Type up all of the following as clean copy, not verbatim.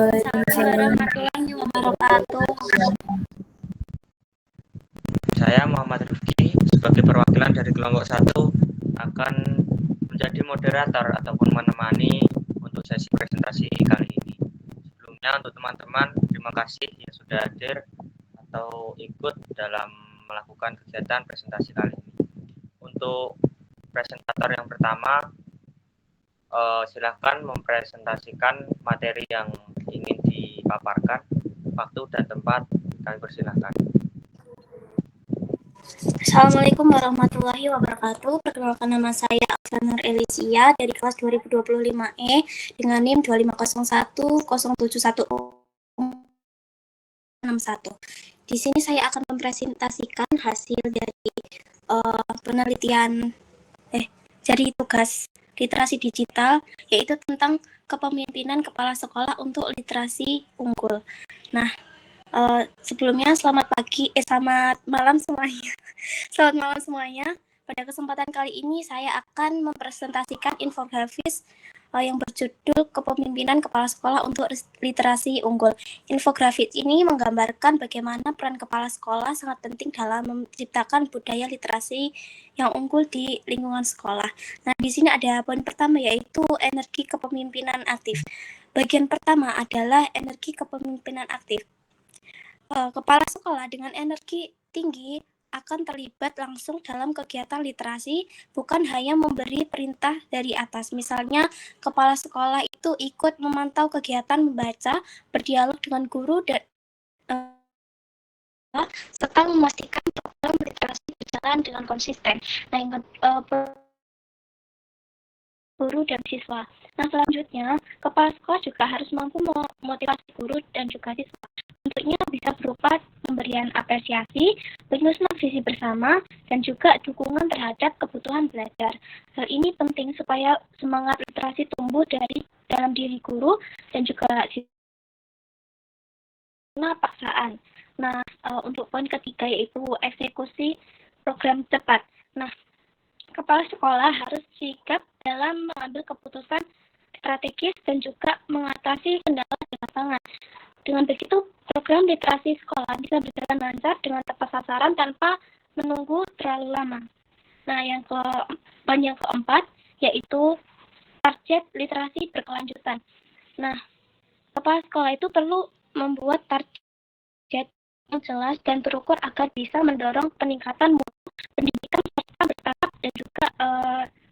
Waalaikumsalam warahmatullahi wabarakatuh. Saya Muhammad Rifki sebagai perwakilan dari kelompok 1 akan menjadi moderator ataupun menemani untuk sesi presentasi kali ini. Sebelumnya untuk teman-teman, terima kasih yang sudah hadir atau ikut dalam melakukan kegiatan presentasi kali ini. Untuk presentator yang pertama, silahkan mempresentasikan materi yang ingin dipaparkan. Waktu dan tempat kami persilahkan. Assalamualaikum warahmatullahi wabarakatuh. Perkenalkan, nama saya Aksanar Elisia dari kelas 2025E dengan NIM 2501071061. Di sini saya akan mempresentasikan hasil dari dari tugas literasi digital, yaitu tentang kepemimpinan kepala sekolah untuk literasi unggul. Nah, sebelumnya selamat malam semuanya. Selamat malam semuanya. Pada kesempatan kali ini saya akan mempresentasikan infografis yang berjudul Kepemimpinan Kepala Sekolah untuk Literasi Unggul. Infografis ini menggambarkan bagaimana peran kepala sekolah sangat penting dalam menciptakan budaya literasi yang unggul di lingkungan sekolah. Nah, di sini ada poin pertama, yaitu energi kepemimpinan aktif. Bagian pertama adalah energi kepemimpinan aktif. Kepala sekolah dengan energi tinggi akan terlibat langsung dalam kegiatan literasi, bukan hanya memberi perintah dari atas. Misalnya, kepala sekolah itu ikut memantau kegiatan membaca, berdialog dengan guru, dan serta memastikan program literasi berjalan dengan konsisten. Nah, guru dan siswa. Nah, selanjutnya, kepala sekolah juga harus mampu memotivasi guru dan juga siswa. Bentuknya bisa berupa pemberian apresiasi, penyusunan visi bersama, dan juga dukungan terhadap kebutuhan belajar. Hal ini penting supaya semangat literasi tumbuh dalam diri guru dan juga siswa paksaan. Nah, untuk poin ketiga yaitu eksekusi program cepat. Nah, kepala sekolah harus sigap dalam mengambil keputusan strategis dan juga mengatasi kendala di lapangan. Dengan begitu, program literasi sekolah bisa berjalan lancar dengan tepat sasaran tanpa menunggu terlalu lama. Nah, poin yang keempat yaitu target literasi berkelanjutan. Nah, kepala sekolah itu perlu membuat target yang jelas dan terukur agar bisa mendorong peningkatan mutu pendidikan secara bertahap dan juga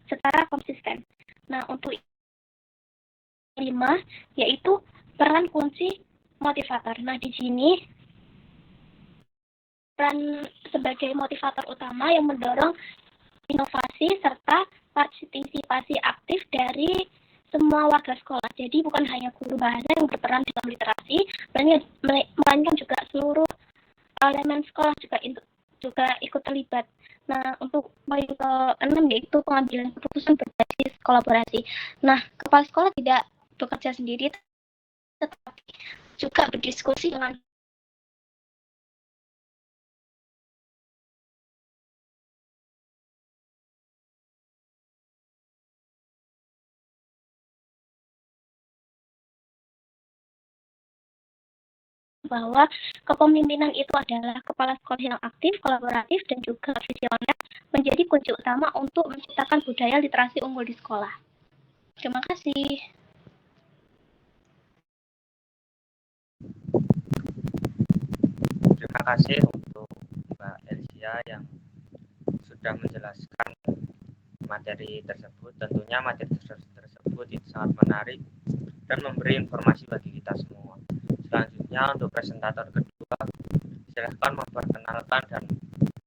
secara konsisten. Nah, untuk 5 yaitu peran kunci motivator. Nah, di sini peran sebagai motivator utama yang mendorong inovasi serta partisipasi aktif dari semua warga sekolah. Jadi bukan hanya guru bahasa yang berperan dalam literasi, melainkan juga seluruh elemen sekolah juga ikut terlibat. Nah, untuk poin ke-6 yaitu pengambilan keputusan berbasis kolaborasi. Nah, kepala sekolah tidak bekerja sendiri, tetapi juga berdiskusi dengan bahwa kepemimpinan itu adalah kepala sekolah yang aktif, kolaboratif, dan juga visioner menjadi kunci utama untuk menciptakan budaya literasi unggul di sekolah. Terima kasih. Terima kasih untuk Mbak Elsia yang sudah menjelaskan materi tersebut. Tentunya materi tersebut itu sangat menarik dan memberi informasi bagi kita semua. Selanjutnya untuk presentator kedua, silahkan memperkenalkan dan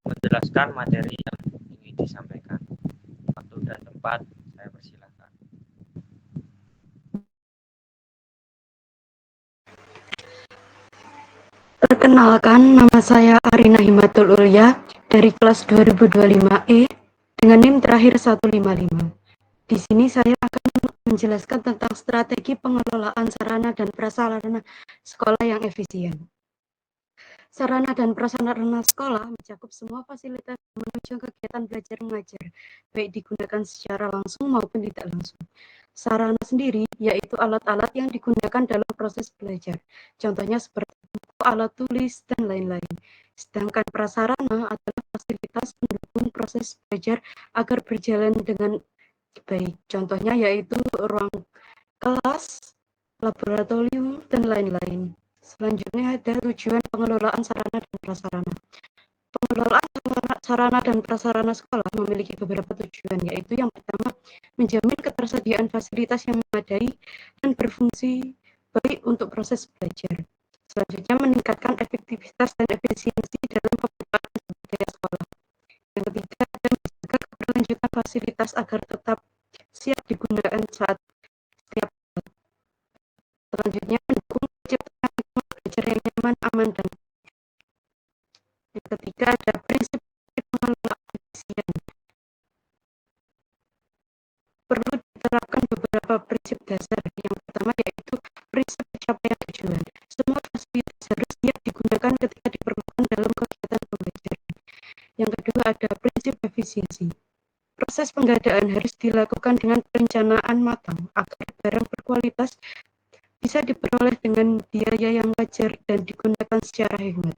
menjelaskan materi yang ingin disampaikan. Waktu dan tempat saya persilahkan. Perkenalkan, nama saya Arina Himatul Ulya dari kelas 2025E dengan NIM terakhir 155. Di sini saya akan menjelaskan tentang strategi pengelolaan sarana dan prasarana sekolah yang efisien. Sarana dan prasarana sekolah mencakup semua fasilitas menunjang kegiatan belajar mengajar, baik digunakan secara langsung maupun tidak langsung. sarana sendiri yaitu alat-alat yang digunakan dalam proses belajar. Contohnya seperti buku, alat tulis, dan lain-lain. Sedangkan prasarana adalah fasilitas pendukung proses belajar agar berjalan dengan baik. Contohnya yaitu ruang kelas, laboratorium, dan lain-lain. Selanjutnya ada tujuan pengelolaan sarana dan prasarana. Pengelolaan sarana dan prasarana sekolah memiliki beberapa tujuan, yaitu yang pertama, menjamin ketersediaan fasilitas yang memadai dan berfungsi baik untuk proses belajar. Selanjutnya, meningkatkan efektivitas dan efisiensi dalam pembukaan sumber daya sekolah. Yang ketiga, ada menjaga keberlanjutan fasilitas agar tetap siap digunakan saat setiap saat. Selanjutnya, mendukung penciptaan lingkungan belajar yang nyaman, aman, dan yang ketiga ada prinsip pengelolaan efisien. Perlu diterapkan beberapa prinsip dasar. Yang pertama yaitu prinsip pencapaian tujuan. Semua fasilitas harus siap digunakan ketika diperlukan dalam kegiatan pembelajaran. Yang kedua ada prinsip efisiensi. Proses pengadaan harus dilakukan dengan perencanaan matang agar barang berkualitas bisa diperoleh dengan biaya yang wajar dan digunakan secara hemat.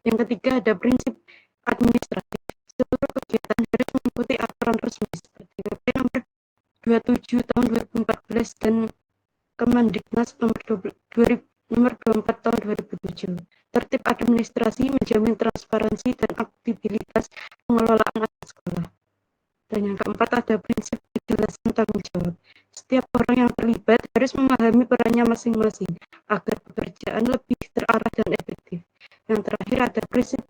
Yang ketiga ada prinsip administratif. Seluruh kegiatan harus mengikuti aturan resmi seperti PP nomor 27 tahun 2014 dan Kemendiknas nomor 24 tahun 2007. Tertib administrasi menjamin transparansi dan aktivitas pengelolaan aset sekolah. Dan yang keempat ada prinsip kejelasan tanggung jawab. Setiap orang yang terlibat harus memahami perannya masing-masing agar pekerjaan lebih terarah dan efektif. Yang terakhir ada prinsip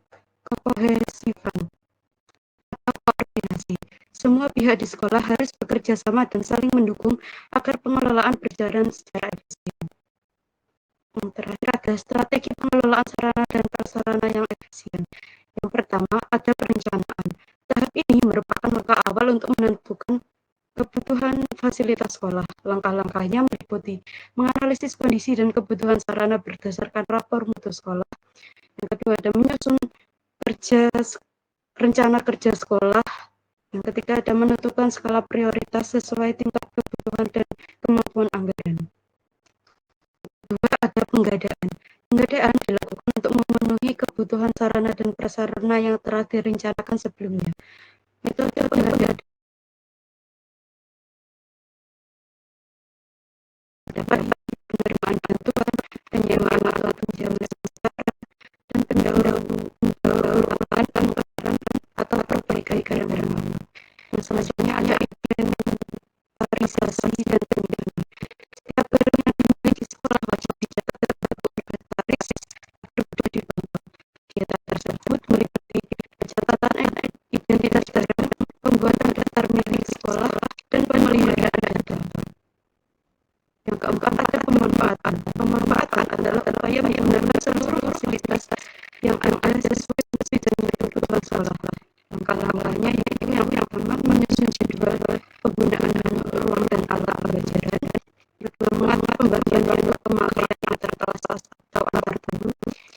kekohesifan atau koordinasi. Semua pihak di sekolah harus bekerja sama dan saling mendukung agar pengelolaan berjalan secara efisien. Yang terakhir ada strategi pengelolaan sarana dan prasarana yang efisien. Yang pertama ada perencanaan. Tahap ini merupakan langkah awal untuk menentukan kebutuhan fasilitas sekolah. Langkah-langkahnya meliputi menganalisis kondisi dan kebutuhan sarana berdasarkan rapor mutu sekolah. Yang kedua ada menyusun rencana kerja sekolah. Yang ketiga ada menentukan skala prioritas sesuai tingkat kebutuhan dan kemampuan anggaran. Kedua ada penggadaan. Penggadaan dilakukan untuk memenuhi kebutuhan sarana dan prasarana yang telah direncanakan sebelumnya. Metode penggadaan dapat penerimaan bantuan, penyewaan atau pinjaman sementara, dan pendahuluan pemekaran atau perbaikan barang lama. Yang selanjutnya ada inventarisasi dan penilaian. Setiap barang yang dimiliki sekolah wajib dicatat dan inventaris agar mudah dipantau. Kegiatan tersebut meliputi pencatatan identitas barang, pembuatan daftar milik sekolah, dan pemeliharaan data. Yang keempat ada pemanfaatan. Pemanfaatan adalah upaya menggunakan seluruh fasilitas yang ada sesuai fungsi dan kebutuhan sekolah. Langkah-langkahnya yaitu yang pertama menyusun jadwal penggunaan ruang dan alat pembelajaran. Kedua mengatur pembagian waktu pemakaian antar kelas atau antar guru.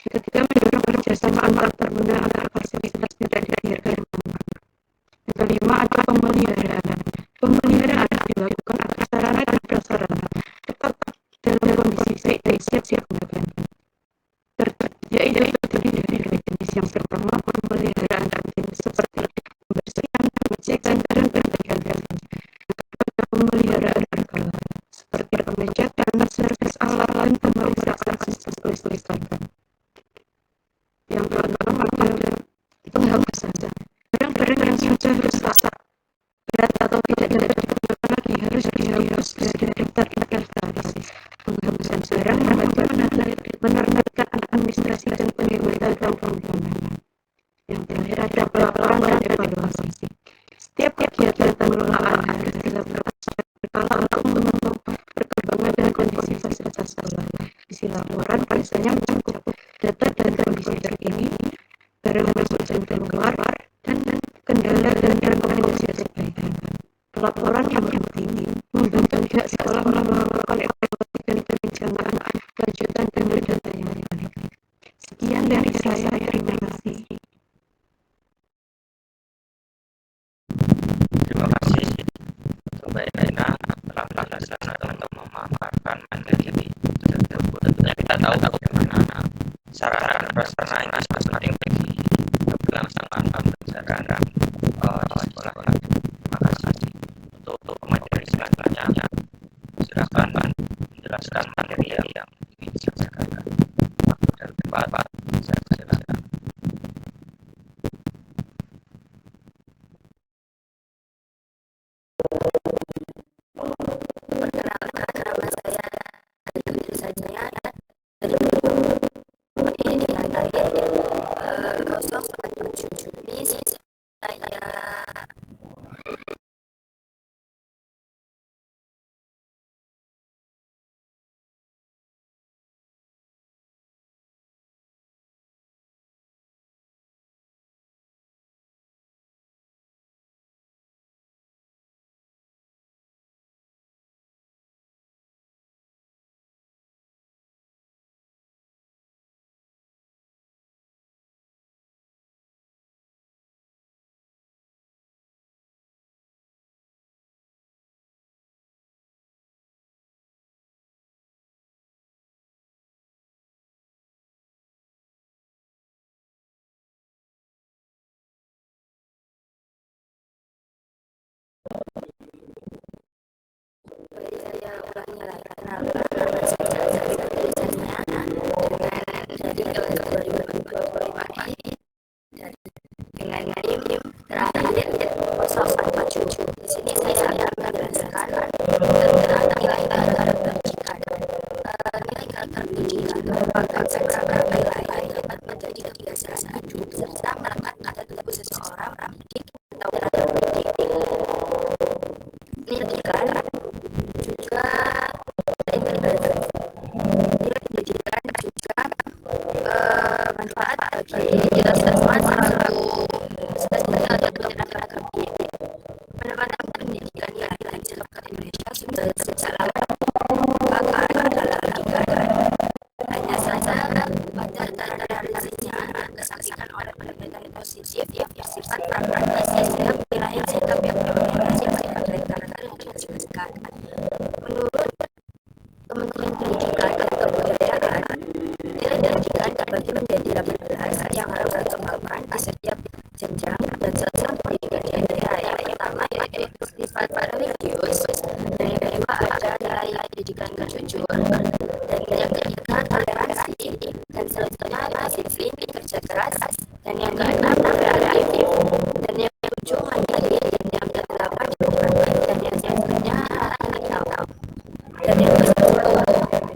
Ketiga mendorong kerjasama antar pengguna agar fasilitas tidak dibiarkan mangkrak. Yang kelima ada pemeliharaan. Pemeliharaan dilakukan agar sarana dan prasarana tetap dalam kondisi baik dan siap digunakan. Yaitu terdiri dari dua jenis. Yang pertama pemeliharaan rutin seperti pembersihan, pengecekan, dan perbaikan jalan. Yang kedua ada pemeliharaan berkala seperti pengecekan, servis alat, dan pemeriksaan sistem listrik. Yang keenam ada penghapusan. Barang-barang yang sudah rusak, berat atau tidak dapat digunakan lagi harus dihapus dari daftar inventaris. Penghapusan barang membantu menerbitkan administrasi dan penghematan ruang pembangunan. Yang terakhir ada pelaporan dan evaluasi. Setiap kegiatan pengelolaan harus dilakukan secara berkala untuk memantau perkembangan dan kondisi fasilitas sekolah. Isi laporan biasanya mencakup data dan kondisi terkini, barang masuk dan keluar, dan kendala dan rekomendasi perbaikan. Pelaporan yang penting membantu pihak sekolah melakukan evaluasi dan perencanaan lanjutan dengan data yang valid. Sekian dari saya, terima kasih. Terima kasih untuk Mbak Elena telah menjelaskan atau memaparkan materi tersebut. Tentunya kita tahu bagaimana sarana dan prasarana ini sangat penting bagi keberlangsungan pembelajaran di sekolah. Terima kasih. Untuk materi selanjutnya, silakan menjelaskan materi yang ingin disampaikan. Waktu dan tempat saya silakan. Perkenalkan, nama saya Aditya Sajanya dari ini lantai 047. Ini saya ulangi lagi. Kenalkan, nama saya Aditya Sajanya dari kelas 2025 ini dengan NIM terakhir 047. Di sini saya akan menjelaskan tentang nilai karakteristika. Nilai karakteristika merupakan sebuah nilai yang dapat menjadi kebiasaan hidup serta melekat pada tubuh seseorang, didik atau terdidik. Pendidikan juga pendidikan juga manfaat bagi kita semua selalu sesuai dengan kerja. Penempatan pendidikan yang dilakukan di Indonesia sudah sejak lama merupakan adalah pendidikan. Hanya saja pada tanda-tandanya kesaksikan oleh pendekatan positif yang bersifat pragmatis sehingga penilaian sikap yang berorientasi pada karakter yang dijelaskan. Menurut Kementerian Pendidikan dan Kebudayaan, nilai pendidikan terbagi menjadi 18 yang harus dikembangkan di setiap jenjang dan setiap pendidikan di daerah. Yang pertama yaitu sifat religius, dan yang kedua ada nilai pendidikan jujur, dan yang ketiga toleransi, dan selanjutnya disiplin, kerja keras, dan yang keenam kreatif, dan yang ketujuh mandiri, dan yang kedelapan demokratis, dan yang selanjutnya tahu, dan yang ke-10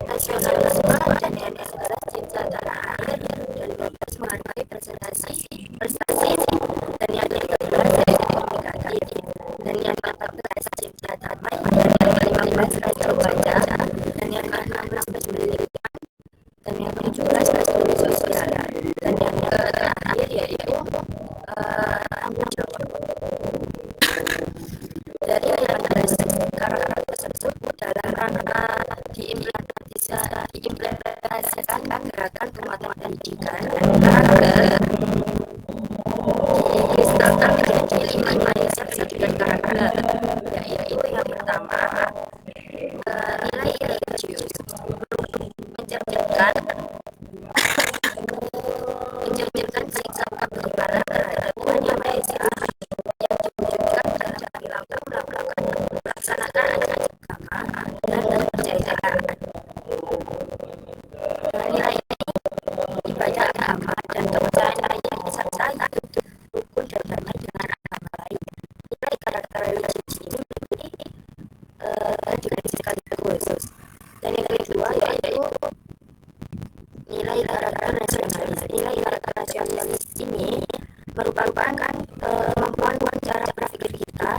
nasionalisme, dan yang ke-11 cinta tanah air, dan 12 menghargai prestasi, dan yang ke-13 yaitu komunikatif, dan yang ke-14 cinta damai, dan yang ke-15 rasa baca, dan yang ke-16 pendidikan, dan yang ke-17 studi sosial, dan yang terakhir yaitu tanggung jawab. Dari 18 karakter tersebut dalam rangka diimplementasikan gerakan penguatan pendidikan karakter diistilahkan menjadi 5 mindset pendidikan karakter, yaitu yang pertama nilai religius, mencerminkan sikap beribadah terhadap Tuhan Yang Maha Esa yang diwujudkan dalam melaksanakan ajaran agama dan kepercayaan. Nilai ibadah agama dan kepercayaan lainnya disertai rukun dan damai dengan agama lain. Nilai karakter religius ini dengan sekaligus. Dan yang kedua yaitu nilai karakter nasionalis. Nilai karakter nasionalis ini merupakan kemampuan cara berpikir kita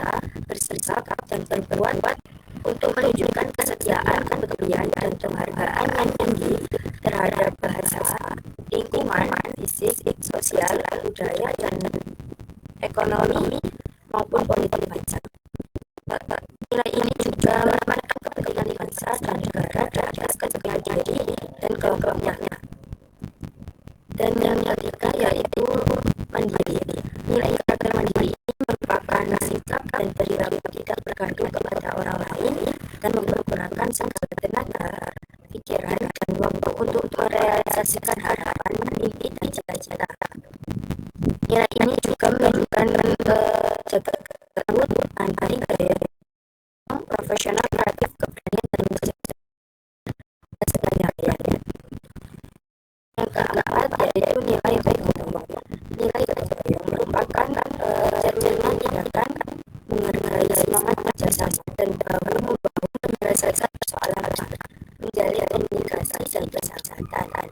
bersikap dan berbuat untuk menunjukkan kesetiaan, kepedulian, dan penghargaan yang tinggi terhadap bahasa, lingkungan, fisik, sosial, budaya, dan ekonomi maupun politik bangsa. Nilai ini juga menempatkan kepentingan bangsa dan negara di atas kepentingan diri dan kelompoknya. Dan yang ketiga yaitu mandiri. Nilai karakter mandiri ini merupakan sikap dan perilaku tidak bergantung kepada orang lain dan merealisasikan harapan, mimpi, dan cita-cita. Nilai ini juga menunjukkan jagat antara gaya profesional, kreatif, keberanian, dan keseharian. Yang keempat yaitu nilai gotong. Nilai gotong merupakan cerminan tindakan menghargai semangat kerjasama dan membangun menyelesaikan persoalan menjalin komunikasi dan persahabatan.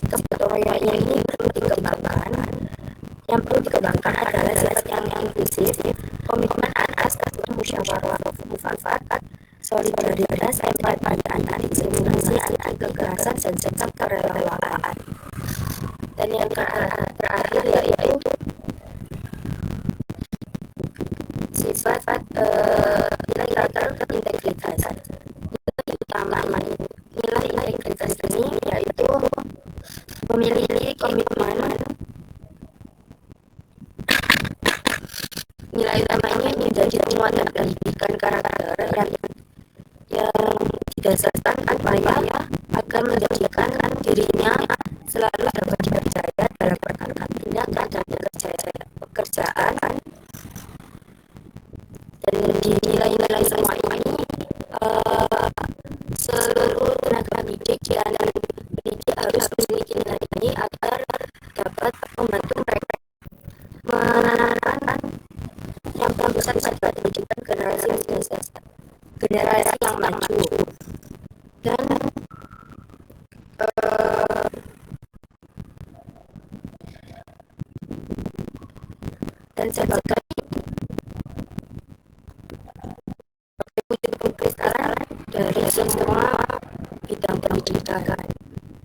Kegotong royongan ini perlu dikembangkan. Yang perlu dikembangkan adalah sifat yang inklusif, komitmen atas musyawarah mufakat, solidaritas, empati, anti diskriminasi, anti kekerasan, dan serta kerelaan. Dan yang terakhir yaitu sifat nilai integritas. Nilai utama nilai integritas ini yaitu memiliki komitmen. Nilai utama ini menjadi penguatan pendidikan karakter yang didasarkan upaya agar menjadikan dirinya selalu dapat dipercaya dalam berbagai tindakan dan pekerjaan. Dan di nilai-nilai semua ini seluruh tenaga pendidik dan pendidik harus memiliki nilai ini agar dapat membantu mereka menanamkan yang berpusat pada pendidikan generasi yang maju. Dan sebagai kristal dari semua bidang pendidikan.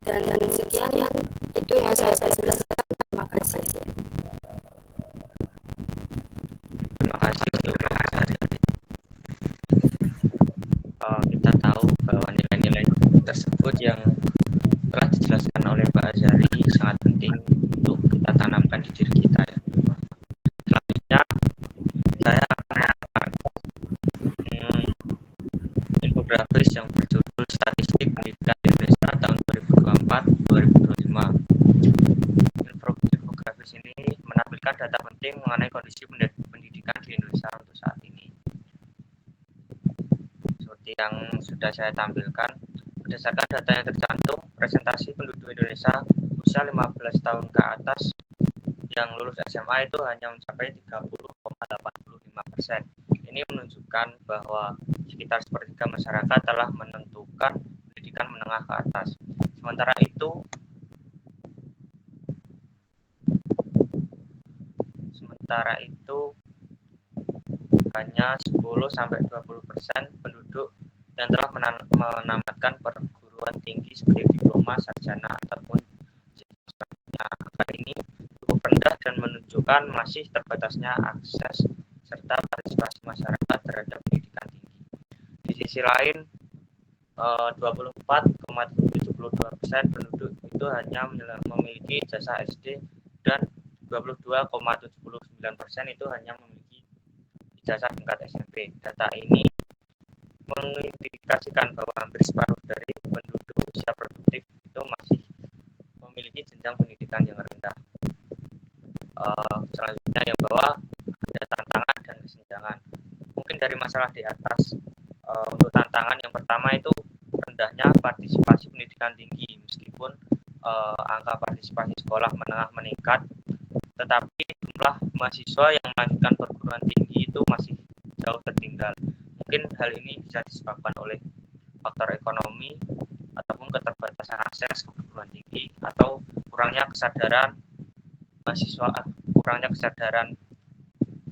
Dan sekian itu yang saya jelaskan. Terima kasih. Terima kasih untuk Mas Ari. Kita tahu bahwa nilai-nilai tersebut yang telah dijelaskan oleh Pak Azari sangat penting untuk kita tanamkan di diri kita ya. Selanjutnya saya akan infografis yang berjudul Statistik Pendidikan Indonesia tahun 2024-2025. Infografis ini menampilkan data penting mengenai kondisi pendidikan di Indonesia untuk saat ini. Seperti yang sudah saya tampilkan, berdasarkan data yang tercantum, presentasi penduduk Indonesia usia 15 tahun ke atas yang lulus SMA itu hanya mencapai 30,85%. Ini menunjukkan bahwa sekitar sepertiga masyarakat telah menentukan pendidikan menengah ke atas. Sementara itu hanya 10-20% penduduk yang telah menamatkan perguruan tinggi seperti diploma, sarjana ataupun selanjutnya. Angka ini cukup rendah dan menunjukkan masih terbatasnya akses serta partisipasi masyarakat terhadap pendidikan tinggi. Di sisi lain, 24,72% penduduk itu hanya memiliki ijazah SD dan 22,79% itu hanya memiliki ijazah tingkat SMP. Data ini mengindikasikan bahwa hampir separuh dari penduduk usia produktif itu masih memiliki jenjang pendidikan yang rendah. Selanjutnya yang bawah ada tantangan dan kesenjangan. Mungkin dari masalah di atas, untuk tantangan yang pertama itu rendahnya partisipasi pendidikan tinggi. Meskipun angka partisipasi sekolah menengah meningkat, tetapi jumlah mahasiswa yang melanjutkan perguruan tinggi itu masih jauh tertinggal. Mungkin hal ini bisa disebabkan oleh faktor ekonomi ataupun keterbatasan akses ke perguruan tinggi atau kurangnya kesadaran mahasiswa, kurangnya kesadaran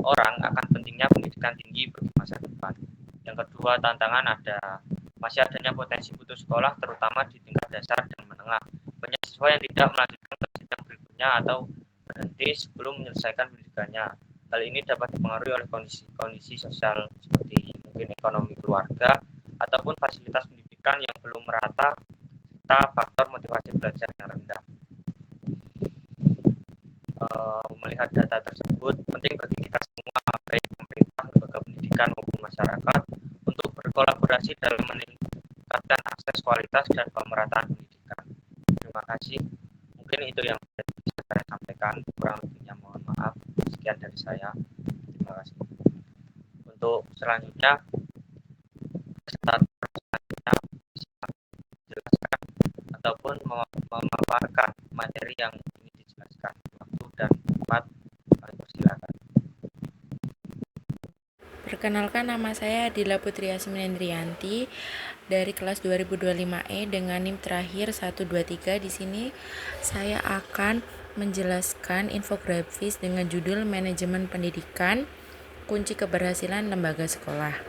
orang akan pentingnya pendidikan tinggi bagi masa depan. Yang kedua, tantangan masih adanya potensi putus sekolah terutama di tingkat dasar dan menengah. Banyak siswa yang tidak melanjutkan ke jenjang berikutnya atau berhenti sebelum menyelesaikan pendidikannya. Hal ini dapat dipengaruhi oleh kondisi sosial seperti mungkin ekonomi keluarga ataupun fasilitas pendidikan yang belum merata serta faktor motivasi belajar yang rendah. Melihat data tersebut, penting bagi kita semua, baik pemerintah, lembaga pendidikan maupun masyarakat, untuk berkolaborasi dalam meningkatkan akses, kualitas, dan pemerataan pendidikan. Terima kasih. Mungkin itu yang bisa saya sampaikan, kurang lebihnya mohon maaf. Sekian dari saya, terima kasih. Untuk selanjutnya peserta selanjutnya bisa menjelaskan ataupun memaparkan materi yang ingin dijelaskan. Waktu dan tempat kami persilakan. Perkenalkan, nama saya Dila Putri Yasmin dari kelas 2025E dengan NIM terakhir 123. Di sini saya akan menjelaskan infografis dengan judul Manajemen Pendidikan, Kunci Keberhasilan Lembaga Sekolah.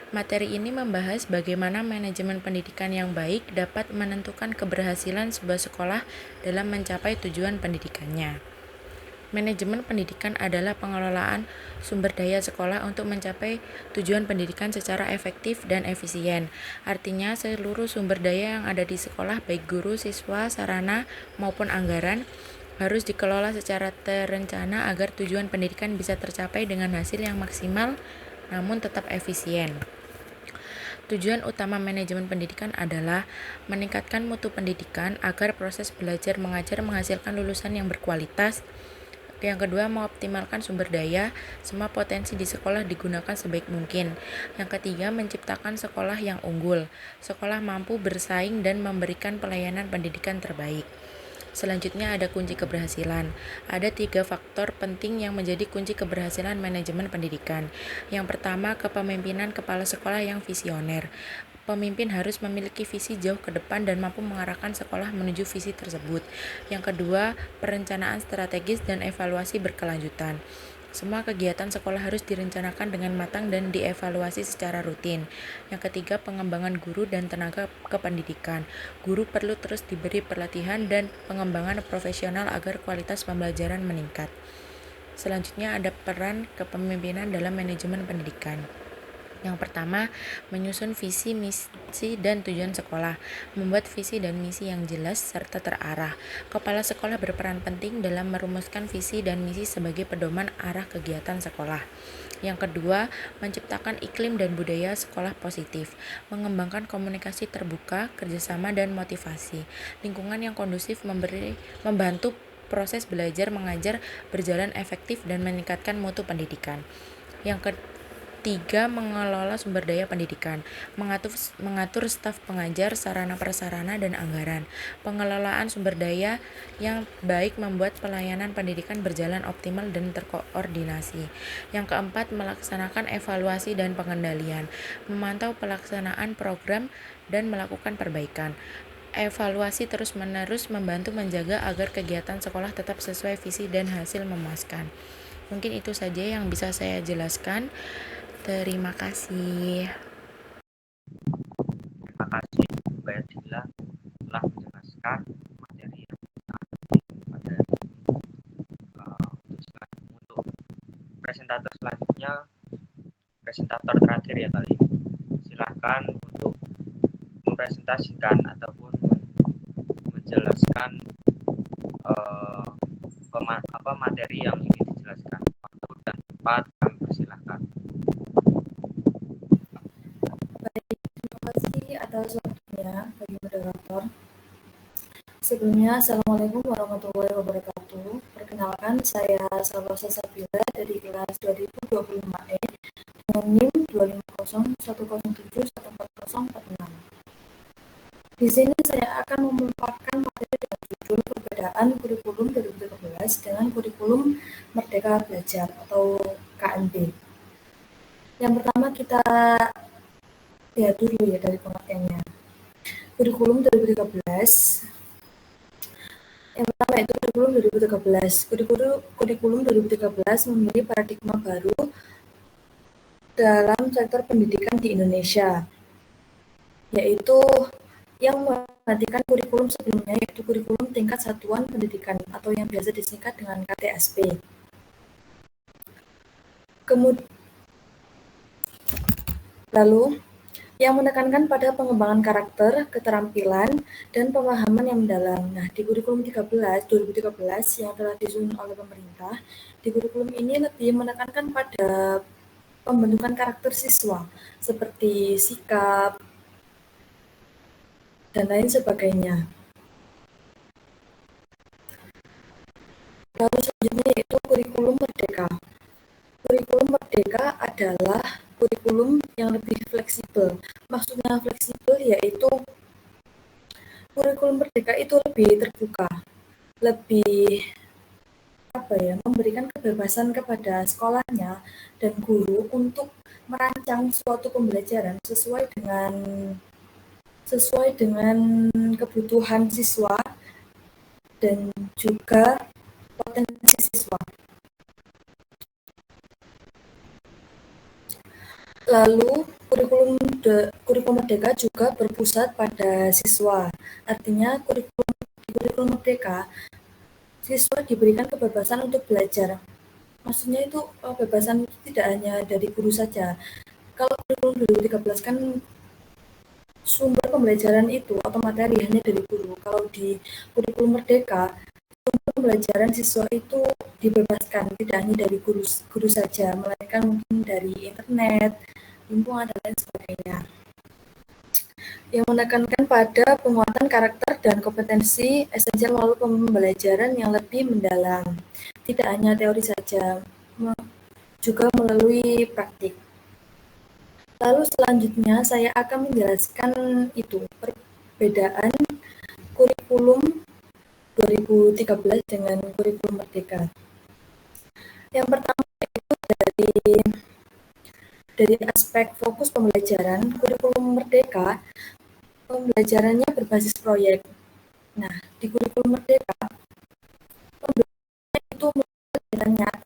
Materi ini membahas bagaimana manajemen pendidikan yang baik dapat menentukan keberhasilan sebuah sekolah dalam mencapai tujuan pendidikannya. Manajemen pendidikan adalah pengelolaan sumber daya sekolah untuk mencapai tujuan pendidikan secara efektif dan efisien. Artinya, seluruh sumber daya yang ada di sekolah, baik guru, siswa, sarana, maupun anggaran, harus dikelola secara terencana agar tujuan pendidikan bisa tercapai dengan hasil yang maksimal namun tetap efisien. Tujuan utama manajemen pendidikan adalah meningkatkan mutu pendidikan agar proses belajar mengajar menghasilkan lulusan yang berkualitas. Yang kedua, mengoptimalkan sumber daya, semua potensi di sekolah digunakan sebaik mungkin. Yang ketiga, menciptakan sekolah yang unggul. Sekolah mampu bersaing dan memberikan pelayanan pendidikan terbaik. Selanjutnya ada kunci keberhasilan. Ada 3 faktor penting yang menjadi kunci keberhasilan manajemen pendidikan. Yang pertama, kepemimpinan kepala sekolah yang visioner. Pemimpin harus memiliki visi jauh ke depan dan mampu mengarahkan sekolah menuju visi tersebut. Yang kedua, perencanaan strategis dan evaluasi berkelanjutan. Semua kegiatan sekolah harus direncanakan dengan matang dan dievaluasi secara rutin. Yang ketiga, pengembangan guru dan tenaga kependidikan. Guru perlu terus diberi pelatihan dan pengembangan profesional agar kualitas pembelajaran meningkat. Selanjutnya ada peran kepemimpinan dalam manajemen pendidikan. Yang pertama, menyusun visi, misi, dan tujuan sekolah, membuat visi dan misi yang jelas serta terarah. Kepala sekolah berperan penting dalam merumuskan visi dan misi sebagai pedoman arah kegiatan sekolah. Yang kedua, menciptakan iklim dan budaya sekolah positif, mengembangkan komunikasi terbuka, kerjasama, dan motivasi. Lingkungan yang kondusif membantu proses belajar mengajar berjalan efektif dan meningkatkan mutu pendidikan. Yang ketiga, mengelola sumber daya pendidikan, mengatur staf pengajar, sarana prasarana, dan anggaran. Pengelolaan sumber daya yang baik membuat pelayanan pendidikan berjalan optimal dan terkoordinasi. Yang keempat, melaksanakan evaluasi dan pengendalian, memantau pelaksanaan program dan melakukan perbaikan. Evaluasi terus-menerus membantu menjaga agar kegiatan sekolah tetap sesuai visi dan hasil memuaskan. Mungkin itu saja yang bisa saya jelaskan. Terima kasih. Terima kasih Mbak Dila telah menjelaskan materi yang sangat penting pada untuk presentator selanjutnya, presentator terakhir ya kali ini. Silahkan untuk mempresentasikan ataupun menjelaskan materi yang ingin dijelaskan. Waktu dan tempat kami persilahkan. Baik, terima kasih atas waktunya bagi moderator. Sebelumnya, Assalamualaikum warahmatullahi wabarakatuh. Perkenalkan, saya Salwa Sabila dari kelas 2025E dengan NIM 25010714046. Di sini saya akan memaparkan materi dengan judul perbedaan kurikulum 2013 dengan kurikulum Merdeka Belajar atau KMB. Yang pertama kita lihat dulu ya dari pengertiannya. Kurikulum 2013. Yang pertama itu kurikulum 2013. Kurikulum 2013 memiliki paradigma baru dalam sektor pendidikan di Indonesia, yaitu yang menggantikan kurikulum sebelumnya, yaitu kurikulum tingkat satuan pendidikan atau yang biasa disingkat dengan KTSP. Lalu, yang menekankan pada pengembangan karakter, keterampilan, dan pemahaman yang mendalam. Nah, di kurikulum 2013 yang telah disusun oleh pemerintah, di kurikulum ini lebih menekankan pada pembentukan karakter siswa, seperti sikap, dan lain sebagainya. Merdeka adalah kurikulum yang lebih fleksibel. Maksudnya fleksibel yaitu kurikulum Merdeka itu lebih terbuka, lebih memberikan kebebasan kepada sekolahnya dan guru untuk merancang suatu pembelajaran sesuai dengan kebutuhan siswa dan juga potensi siswa. Lalu kurikulum Merdeka juga berpusat pada siswa. Artinya kurikulum Merdeka siswa diberikan kebebasan untuk belajar. Maksudnya itu kebebasan itu tidak hanya dari guru saja. Kalau kurikulum 2013 kan sumber pembelajaran itu atau materi hanya dari guru. Kalau di kurikulum Merdeka, sumber pembelajaran siswa itu dibebaskan, tidak hanya dari guru saja, melainkan mungkin dari internet, lingkungan, dan lain sebagainya. Yang menekankan pada penguatan karakter dan kompetensi esensial melalui pembelajaran yang lebih mendalam. Tidak hanya teori saja, juga melalui praktik. Lalu selanjutnya saya akan menjelaskan perbedaan kurikulum 2013 dengan kurikulum Merdeka. Yang pertama itu dari aspek fokus pembelajaran, kurikulum Merdeka pembelajarannya berbasis proyek. Nah, di kurikulum Merdeka, pembelajarannya itu pembelajaran nyata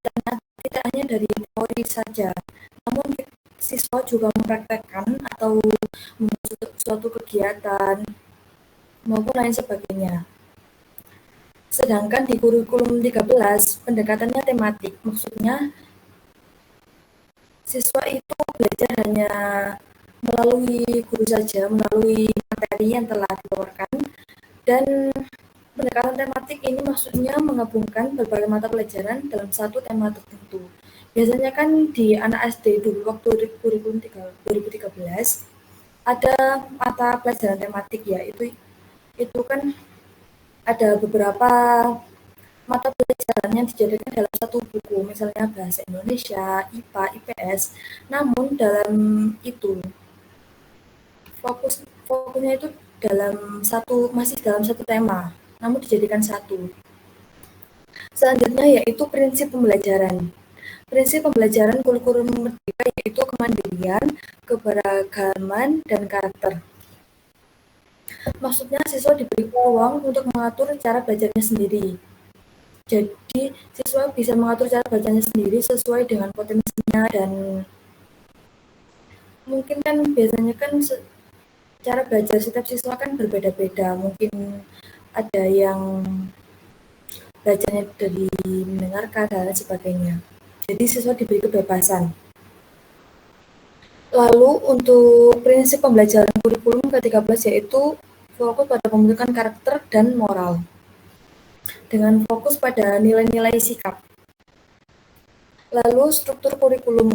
dan tidak hanya dari teori saja, namun siswa juga mempraktekkan atau membuat suatu kegiatan maupun lain sebagainya. Sedangkan di kurikulum 13, pendekatannya tematik, maksudnya siswa itu belajar hanya melalui guru saja, melalui materi yang telah dikeluarkan, dan pendekatan tematik ini maksudnya menggabungkan berbagai mata pelajaran dalam satu tema tertentu. Biasanya kan di anak SD dulu waktu kurikulum 2013 ada mata pelajaran tematik ya, itu kan ada beberapa mata pelajaran yang dijadikan dalam satu buku, misalnya bahasa Indonesia, IPA, IPS. Namun dalam itu fokusnya itu masih dalam satu tema, namun dijadikan satu. Selanjutnya yaitu prinsip pembelajaran. Prinsip pembelajaran kurikulum Merdeka yaitu kemandirian, keberagaman, dan karakter. Maksudnya siswa diberi peluang untuk mengatur cara belajarnya sendiri. Jadi siswa bisa mengatur cara belajarnya sendiri sesuai dengan potensinya, dan mungkin kan biasanya kan cara belajar setiap siswa kan berbeda-beda. Mungkin ada yang belajarnya dari mendengarkan dan lain sebagainya. Jadi siswa diberi kebebasan. Lalu untuk prinsip pembelajaran kurikulum ke-13 yaitu fokus pada pembentukan karakter dan moral, dengan fokus pada nilai-nilai sikap. Lalu struktur kurikulum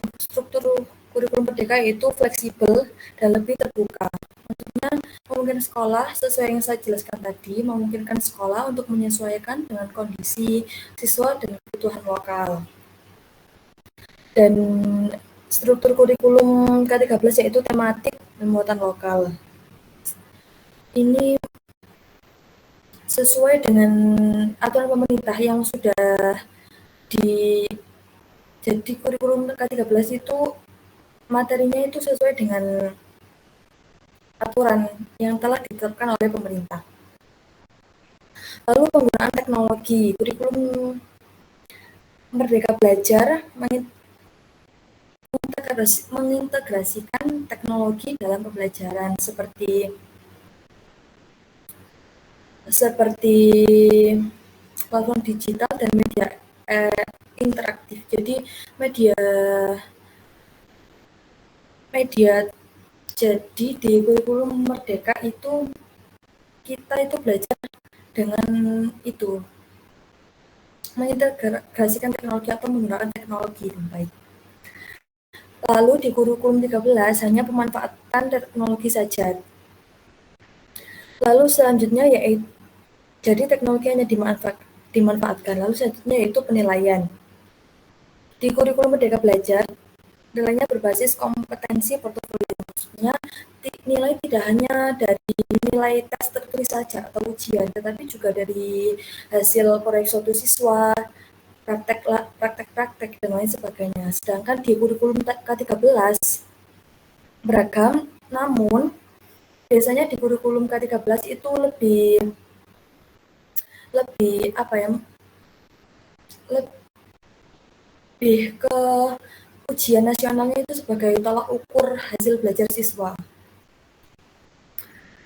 Merdeka itu fleksibel dan lebih terbuka. Maksudnya memungkinkan sekolah sesuai yang saya jelaskan tadi, memungkinkan sekolah untuk menyesuaikan dengan kondisi siswa dan kebutuhan lokal. Dan struktur kurikulum ke-13 yaitu tematik dan muatan lokal. Ini sesuai dengan aturan pemerintah yang sudah jadi kurikulum ke-13 itu materinya itu sesuai dengan aturan yang telah ditetapkan oleh pemerintah. Lalu penggunaan teknologi, kurikulum Merdeka Belajar mengintegrasikan teknologi dalam pembelajaran seperti platform digital dan media interaktif. Jadi jadi di kurikulum Merdeka itu kita itu belajar dengan itu mengintegrasikan teknologi atau menggunakan teknologi dengan baik. Lalu di kurikulum 13 hanya pemanfaatan teknologi saja. Lalu selanjutnya yaitu jadi teknologi hanya dimanfaatkan. Lalu selanjutnya yaitu penilaian. Di kurikulum Merdeka Belajar, nilainya berbasis kompetensi portofolio. Maksudnya nilai tidak hanya dari nilai tes tertulis saja atau ujian, tetapi juga dari hasil proyek suatu siswa, praktek-praktek dan lain sebagainya. Sedangkan di kurikulum K13 beragam, namun biasanya di kurikulum K13 itu lebih apa ya? Lebih ke ujian nasionalnya itu sebagai tolak ukur hasil belajar siswa.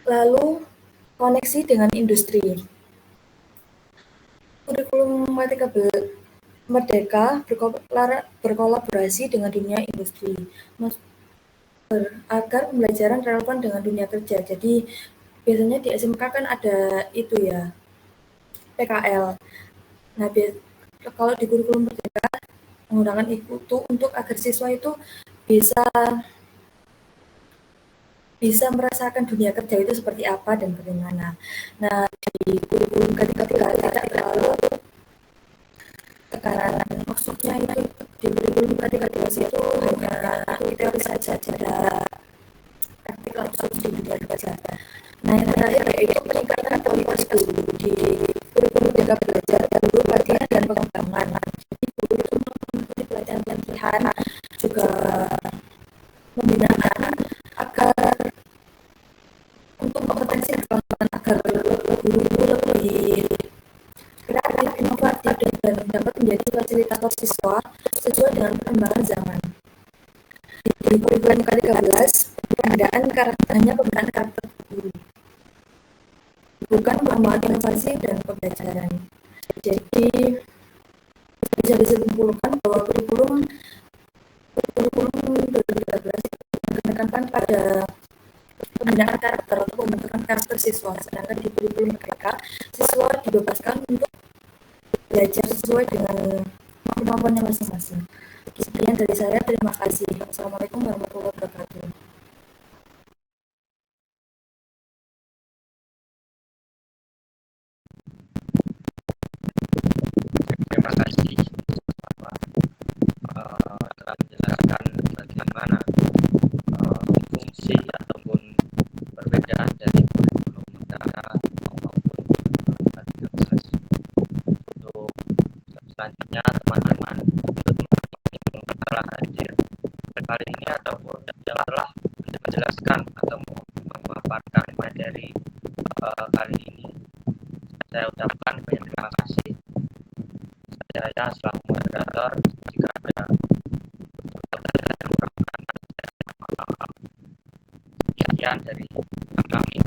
Lalu koneksi dengan industri. Kurikulum Merdeka berkolaborasi dengan dunia industri agar pembelajaran relevan dengan dunia kerja. Jadi biasanya di SMK kan ada itu ya, PKL. Nah, kalau di kurikulum Merdeka menggunakan itu untuk agar siswa itu bisa merasakan dunia kerja itu seperti apa dan bagaimana. Nah, di kurikulum K13 tidak terlalu tekanan, maksudnya itu di kurikulum K13 itu hanya teori saja, ada praktik langsung di dunia kerja. Nah, yang terakhir yaitu peningkatan kualitas guru. Di kurikulum Merdeka Belajar, guru pelatihan dan pengembangan. Jadi guru itu mengikuti pelatihan juga pembinaan agar untuk kompetensi development agar guru itu lebih kreatif, inovatif, dan dapat menjadi fasilitator siswa sesuai dengan perkembangan zaman. Di kurikulum K13, pembinaan karakter guru, bukan pengembangan inovasi dan pembelajaran. Jadi bisa disimpulkan bahwa kurikulum 2013 menekankan pada pembinaan karakter atau pembentukan karakter siswa, sedangkan di kurikulum mereka siswa dibebaskan untuk belajar sesuai dengan kemampuannya masing-masing. Sekian dari saya, terima kasih. Assalamualaikum warahmatullahi wabarakatuh. Terima kasih telah menjelaskan bagaimana fungsi ataupun perbedaan dari kurikulum negara maupun kurikulum K13. Untuk selanjutnya teman-teman yang telah hadir kali ini ataupun yang telah menjelaskan atau memaparkan materi kali ini, saya ucapkan banyak terima kasih. Saya selaku moderator, jika ada sekian dari kami.